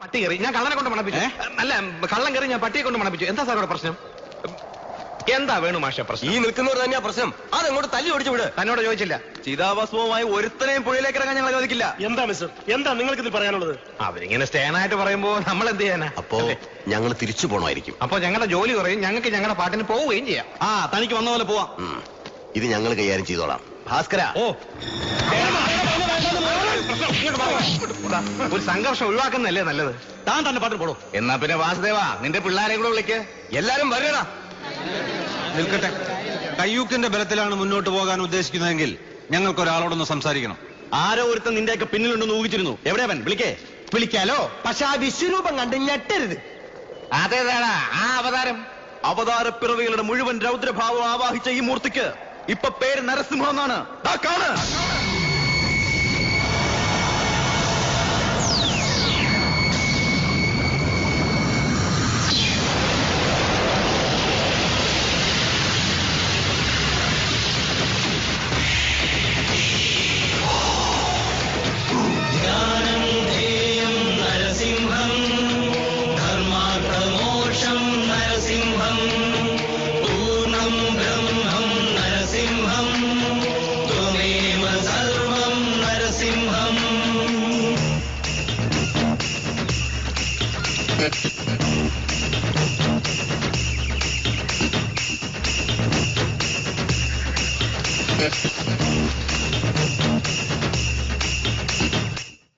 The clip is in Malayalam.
പട്ടി കയറി ഞാൻ കള്ളനെ കൊണ്ട് മണപ്പിച്ചു. അല്ല കള്ളം കയറി ഞാൻ പട്ടിയെ കൊണ്ട് മണപ്പിച്ചു. എന്താ സാറോടെ പ്രശ്നം? എന്താ വേണു മാഷ പ്രശ്നം? ഈ നിൽക്കുന്നവർ തന്നെയാ പ്രശ്നം. അതെങ്ങോട്ട് തല്ലി ഓടിച്ചു വിട്. തന്നോട് ചോദിച്ചില്ല. ചിതാഭസ്മവുമായി ഒരുത്തനെയും പുഴയിലേക്ക് ഇറങ്ങാൻ ഞങ്ങൾ അനുവദിക്കില്ല. എന്താ മിസ്റ്റർ, എന്താ നിങ്ങൾക്ക് ഇത് പറയാനുള്ളത്? അവരിങ്ങനെ സ്റ്റേനായിട്ട് പറയുമ്പോ നമ്മൾ എന്ത് ചെയ്യാനാ? അപ്പോ ഞങ്ങൾ തിരിച്ചു പോകണമായിരിക്കും. അപ്പൊ ഞങ്ങളുടെ ജോലി കുറയും, ഞങ്ങൾക്ക് ഞങ്ങളുടെ പാട്ടിന് പോവുകയും ചെയ്യാം. തനിക്ക് വന്ന പോലെ പോവാം. ഇത് ഞങ്ങൾ കൈകാര്യം ചെയ്തോളാം. ഭാസ്കര, ഒരു സംഘർഷം ഒഴിവാക്കുന്നല്ലേ നല്ലത്. താൻ തന്നെ പാട്ടിൽ പോടോ. എന്നാ പിന്നെ വാസുദേവ നിന്റെ പിള്ളേരെ കൂടെ വിളിക്ക്. എല്ലാരും വരണ. നിൽക്കട്ടെ. കയ്യൂക്കിന്റെ ബലത്തിലാണ് മുന്നോട്ട് പോകാൻ ഉദ്ദേശിക്കുന്നതെങ്കിൽ ഞങ്ങൾക്കൊരാളോടൊന്ന് സംസാരിക്കണം. ആരോ ഒരുത്തൻ നിന്റെയൊക്കെ പിന്നിലുണ്ടെന്ന് ഊഹിച്ചിരുന്നു. എവിടെയാവൻ? വിളിക്കേ. വിളിക്കാലോ. പക്ഷെ ആ വിശ്വരൂപം കണ്ട് ഞെട്ടരുത്. അതേതാടാ ആ അവതാരം? അവതാരപ്പിറവികളുടെ മുഴുവൻ രൗദ്രഭാവം ആവാഹിച്ച ഈ മൂർത്തിക്ക് ഇപ്പൊ പേര് നരസിംഹം എന്നാണ്. കാണ്.